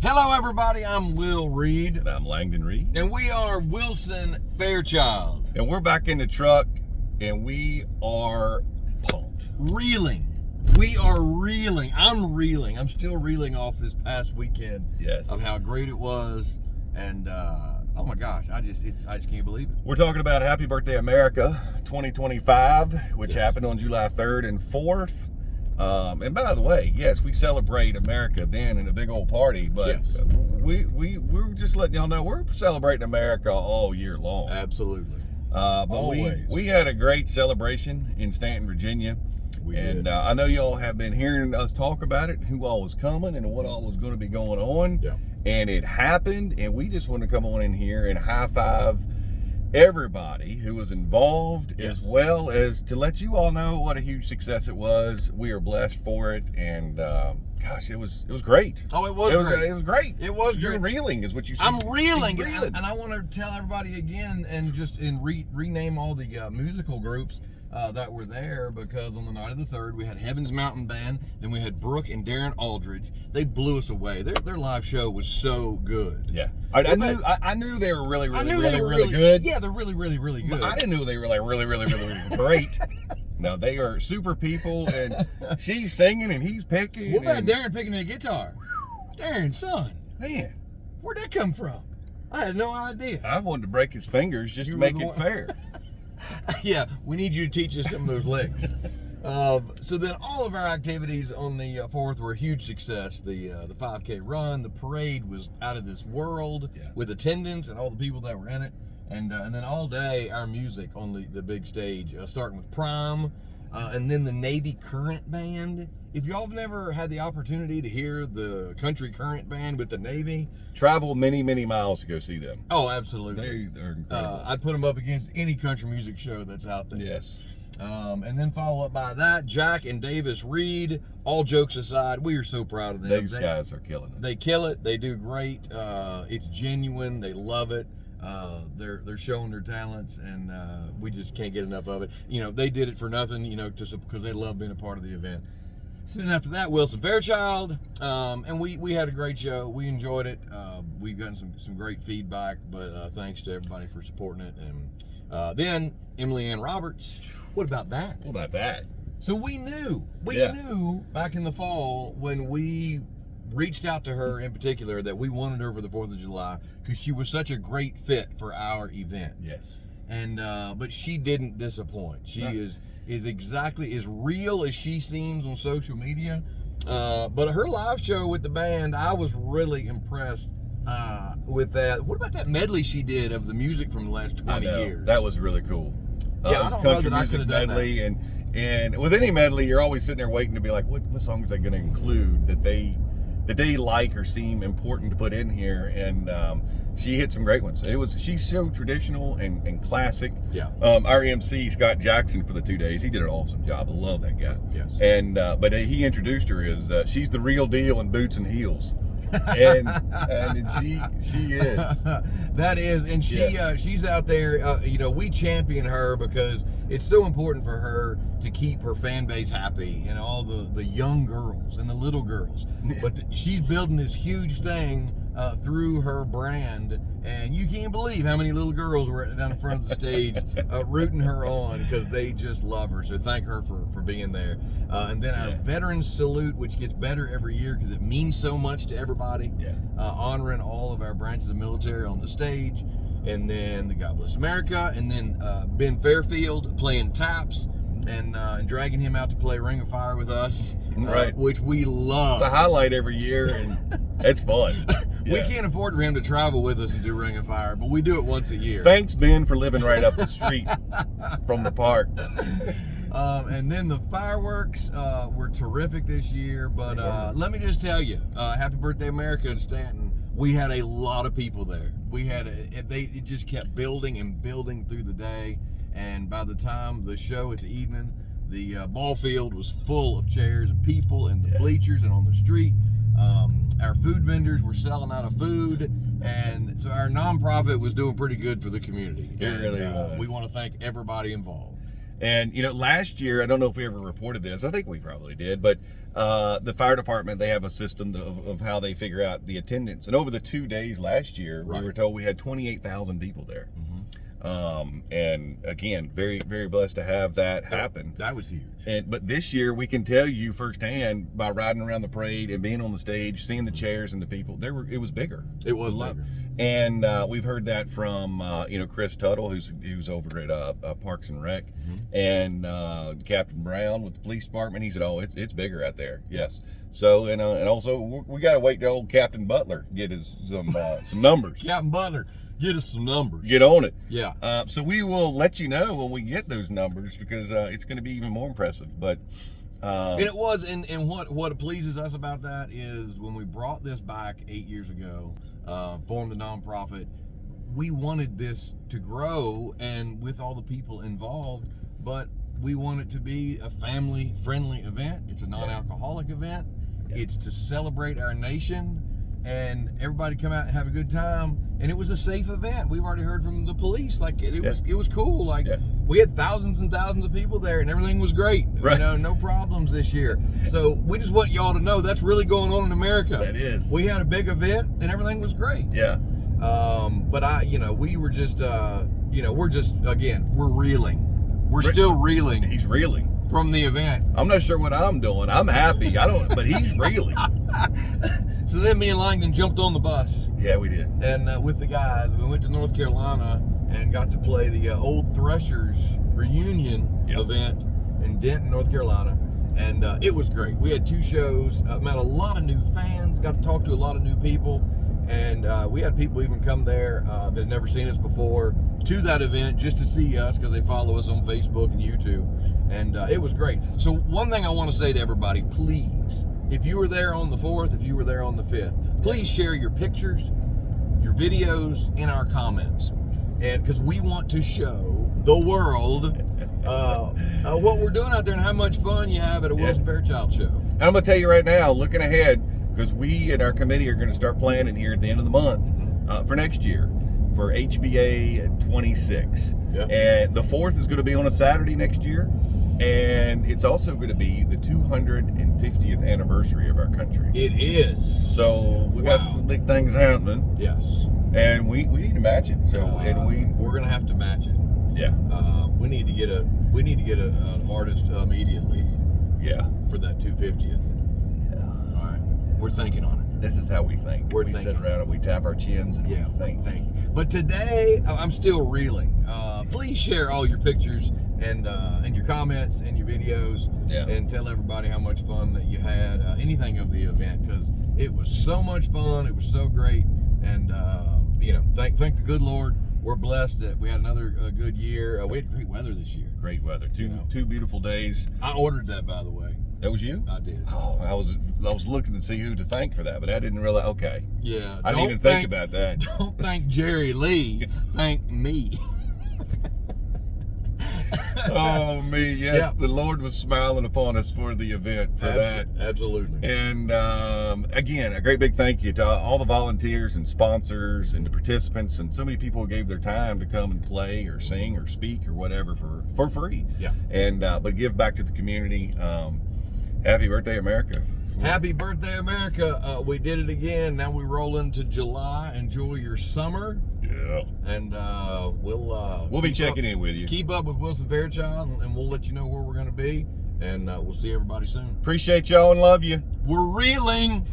Hello, everybody. I'm Will Reed. And I'm Langdon Reed. And we are Wilson Fairchild. And we're back in the truck, and we are pumped. Reeling. We are reeling. I'm reeling. I'm still reeling off this past weekend. Yes. Of how great it was. And, oh my gosh, I just can't believe it. We're talking about Happy Birthday America 2025, which happened on July 3rd and 4th. And by the way, yes, we celebrate America then in a big old party, but we're just letting y'all know we're celebrating America all year long. Absolutely. But we had a great celebration in Staunton, Virginia. We did. I know y'all have been hearing us talk about it, who all was coming and what all was going to be going on. Yeah. And it happened, and we just want to come on in here and high five everybody who was involved, as well as to let you all know what a huge success it was. We are blessed for it, and gosh, it was great. Oh, it was great. It was great. It was great. You're reeling, is what you said. I'm reeling. You're reeling. And I want to tell everybody again, and just rename all the musical groups that were there, because on the night of the 3rd we had Heaven's Mountain Band, then we had Brooke and Darren Aldridge. They blew us away. Their live show was so good. Yeah, I knew they were really good. Yeah, they're really good. But I didn't know they were like really great. No, they are super people, and she's singing and he's picking. What about Darren picking the guitar? Darren, son, Man, where'd that come from? I had no idea. I wanted to break his fingers just to make it fair. Yeah, we need you to teach us some of those licks. So then all of our activities on the 4th were a huge success. The 5K run, the parade was out of this world with attendance and all the people that were in it. And then all day, our music on the big stage, starting with Prime, and then the Navy Current Band. If y'all have never had the opportunity to hear the Country Current Band with the Navy, Travel many miles to go see them. oh, absolutely. They're incredible. I'd put them up against any country music show that's out there. Yes. And then follow up by that, Jack and Davis Reed. All jokes aside, we are so proud of them. These guys are killing it. They kill it. They do great. It's genuine. They love it. They're showing their talents, and we just can't get enough of it. You know, they did it for nothing. You know, just because they love being a part of the event. So then after that, Wilson Fairchild, and we had a great show. We enjoyed it. We've gotten some great feedback, but thanks to everybody for supporting it. And then Emily Ann Roberts. What about that? What about that? So we knew back in the fall when we reached out to her in particular that we wanted her for the 4th of July because she was such a great fit for our event. Yes. And but she didn't disappoint. She is exactly as real as she seems on social media. But her live show with the band, I was really impressed with that. What about that medley she did of the music from the last 20 years? That was really cool. Yeah, I don't know that I could have done medley, that. And with any medley, you're always sitting there waiting to be like, what songs are they going to include that they like or seem important to put in here, and she hit some great ones. She's so traditional and classic. Yeah. Our MC Scott Jackson for the 2 days, he did an awesome job. I love that guy. Yes. And but he introduced her as she's the real deal in boots and heels. and she is. That is, and she's out there. You know, we champion her because it's so important for her to keep her fan base happy and all the young girls and the little girls. But she's building this huge thing through her brand, and you can't believe how many little girls were down in front of the stage rooting her on because they just love her. So thank her for being there. And then our Veterans Salute, which gets better every year because it means so much to everybody. Yeah. Honoring all of our branches of military on the stage. And then the God Bless America. And then Ben Fairfield playing taps and dragging him out to play Ring of Fire with us. Right. Which we love. It's a highlight every year, and it's fun. We can't afford for him to travel with us and do Ring of Fire, but we do it once a year. Thanks, Ben, for living right up the street from the park. And then the fireworks were terrific this year, but let me just tell you, Happy Birthday America in Staunton, we had a lot of people there. It just kept building and building through the day, and by the time the show at the evening, the ball field was full of chairs and people and the bleachers and on the street. Our food vendors were selling out of food, and so our nonprofit was doing pretty good for the community. It really was. We want to thank everybody involved. And, you know, last year, I don't know if we ever reported this. I think we probably did. But the fire department, they have a system of how they figure out the attendance. And over the 2 days last year, we were told we had 28,000 people there. And again, very, very blessed to have that happen. That was huge. But this year, we can tell you firsthand by riding around the parade and being on the stage, seeing the chairs and the people. It was bigger. It was bigger. And we've heard that from Chris Tuttle, who's over at Parks and Rec, and Captain Brown with the police department. He said, "Oh, it's bigger out there." Yes. So and also we got to wait till old Captain Butler get us some numbers. Captain Butler. Get us some numbers. Get on it. Yeah. So we will let you know when we get those numbers because it's going to be even more impressive. But and it was, and what pleases us about that is when we brought this back 8 years ago, formed the nonprofit, we wanted this to grow and with all the people involved, but we want it to be a family-friendly event. It's a non-alcoholic event. It's to celebrate our nation. And everybody come out and have a good time, and it was a safe event. We've already heard from the police, like it was cool. Like we had thousands and thousands of people there, and everything was great. Right. You know, no problems this year. So we just want y'all to know that's really going on in America. That is. We had a big event, and everything was great. Yeah. But we were just, we're just we're reeling. We're still reeling. He's reeling from the event. I'm not sure what I'm doing. I'm happy. But he's reeling. So then me and Langdon jumped on the bus. Yeah, we did. And with the guys, we went to North Carolina and got to play the Old Threshers reunion event in Denton, North Carolina. And it was great. We had 2 shows, met a lot of new fans, got to talk to a lot of new people. And we had people even come there that had never seen us before to that event just to see us because they follow us on Facebook and YouTube. And it was great. So one thing I want to say to everybody, please, if you were there on the 4th, if you were there on the 5th, please share your pictures, your videos in our comments. And because we want to show the world what we're doing out there and how much fun you have at a Wilson Fairchild show. And I'm going to tell you right now, looking ahead, because we and our committee are going to start planning here at the end of the month for next year for HBA 26. And the 4th is going to be on a Saturday next year. And it's also going to be the 250th anniversary of our country. It is. So we got some big things happening. Yes. And we need to match it. So we're going to have to match it. Yeah. We need to get an artist immediately. Yeah. For that 250th. Yeah. All right. We're thinking on it. This is how we think. We sit around and we tap our chins and we think. But today, I'm still reeling. Please share all your pictures and your comments and your videos, and tell everybody how much fun that you had, anything of the event, because it was so much fun. It was so great, and thank the good Lord. We're blessed that we had another good year. We had great weather this year. Great weather. Two beautiful days. I ordered that, by the way. That was you? I did. Oh, I was looking to see who to thank for that, but I didn't realize. Okay. Yeah. I didn't even think about that. Don't thank Jerry Lee. Thank me. Oh, me. Yes. The Lord was smiling upon us for the event, for that. Absolutely. And again, a great big thank you to all the volunteers and sponsors and the participants, and so many people who gave their time to come and play or sing or speak or whatever for free. Yeah. And but give back to the community. Happy birthday, America. Happy birthday, America. We did it again. Now we roll into July. Enjoy your summer. Yeah. And we'll be checking in with you. Keep up with Wilson Fairchild, and we'll let you know where we're going to be. And we'll see everybody soon. Appreciate y'all and love you. We're reeling.